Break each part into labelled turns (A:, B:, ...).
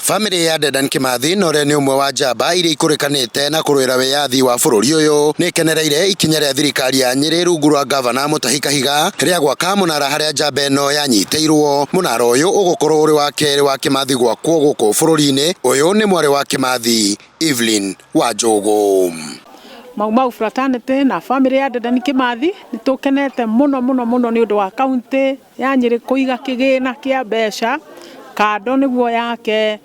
A: Family ya Dedan Kimathi no re ni umwe wa njamba iria ikurikanite na kurwira wiyathi wa bururi uyu ni kenereire ikinya ria thirikari ya Nyeri rungu rwa gavana Mutahi Kahiga ria gwaka munara haria njamba ino yanyiteirwo. Munara uyu ugukorwo uri wa keri wa Kimathi gwakwo guku bururi-ini. Uyu ni mwari wa Kimathi, Evelyn Wanjogu.
B: Mau fraternity na family ya Dedan Kimathi nitukenete muno ni undu wa county ya Nyeri kuiga kigina kia mbeca kado niguo yake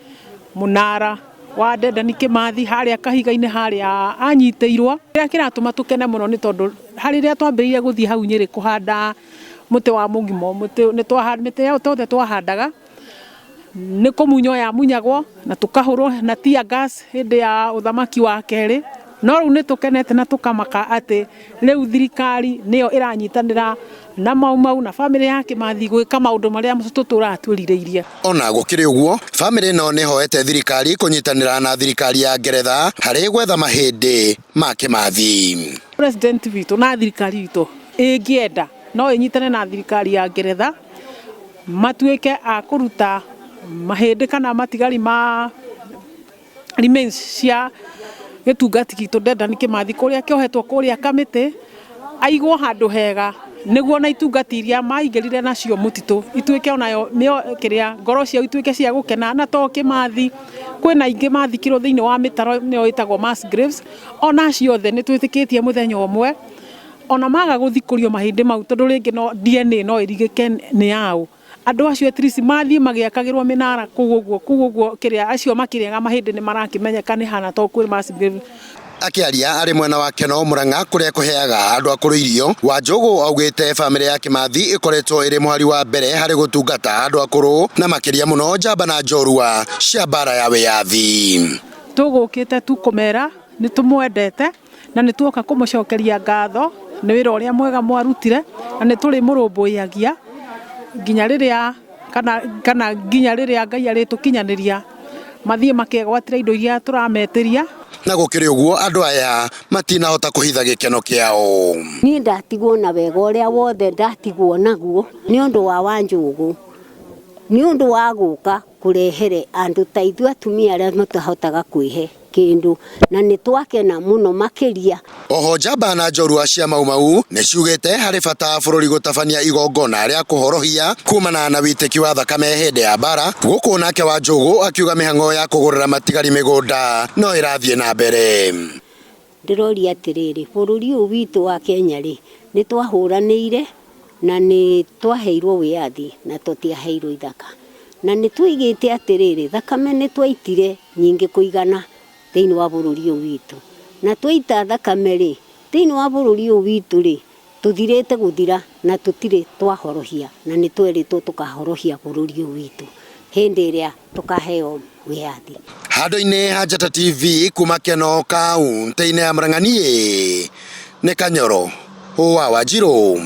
B: munara wa Dedan Kimathi haria Kahiga-ini haria anyiteirwo. Ria kiratuma tukene muno ni tondu hariria twambiririe guthii hau Nyeri kuhanda muti wa mugimo ni twahanda miti ya tothe twahandaga ni kumunyo ya munyagwo na tukahurwo na tear gas hindi ya uthamaki wa keri. No riu ni tukenete na tukamaka ati riu thirikari niyo iranyitanira na mau na family ya Kimathi gwika maundu maria tutura atwirireirie. Ona gukiri uguo, family no ni hoete thirikari kunyitanira na thirikari ya Ngeretha hari gwetha mahindi ma Kimathi. President witu na thirikari witu ingienda no inyitane na thirikari ya Ngeretha matuike a kuruta mahindi kana matigari ma remains cia gitungati gitu Dedan Kimathi kuria kiohetwo kuria kamiti aigwo handu hega niguo na itungati iria maingirire nacio mutitu ituike onayo mio kiria ngoro cia ituike cia gukena na to Kimathi kwina ingi mathikirwo thiini wa mitaro nio itagwo mass graves ona ciothe ni twitikitie muthenya umwe ona maga guthikurio mahindi mau tondu ringi no DNA no irigike ni yao andu acio etrisi mathie magiakagirwo minara kuguo kiria acio makiriaga mahindi ni marakimenyeka ni hana to kuri mass grave. Akiaria ari mwena wake no Murang'a kuria kuheaga andu akuru irio. Wanjogu augite family ya Kimathi ikoretwo iri muhari wa mbere hari gutungata andu akuru na makiria muno njamba na njorua cia bara ya wiyathi. Tugukite tu kumera ni tumwendete na ni tuoka kumucokeria ngatho ni wira uria mwega mwarutire na ni turi murumbuyagia nginya riria kana nginya riria Ngai aritukinyaniria mathie makegwatira indo iria turametiria. Na gukiri uguo andu aya matinahota kuhitha gikeno kiao.
C: Ni ndatigwo na wega uria wothe ndatigwo naguo ni undu wa Wanjogu, ni undu wa guka kurehere andu ta ithu atumia aria matahotaga kwihe kindu na ni twakena muno makiria.
A: Oho njamba na njorua cia mau ni ciugite hari bata bururi gutabania igongona ria kuhorohia kumana na witiki wa thakame hindi ya bara. Guku nake Wanjogu akiuga mihango ya kugurira matigari migunda no irathie na mbere.
C: Ndiroria atiriri bururi uyu witu wa Kenya ri ni twahuraniire na ni twaheirwo wiyathi na tutiaheirwo ithaka na ni tuigite atiriri thakame ni twaitire nyingi kuigana thiini wa bururi uyu witu na twaita thakame ri thiini wa bururi uyu witu ri tuthirite guthira na tutire twahorohia na ni tweritwo tukahorohia bururi uyu witu hindi iria tukaheo wiyathi.
A: Handu-ini ha Njata TV kuma Keno kaunti-ini ya Murang'a ni Kanyoro wa Wanjiru.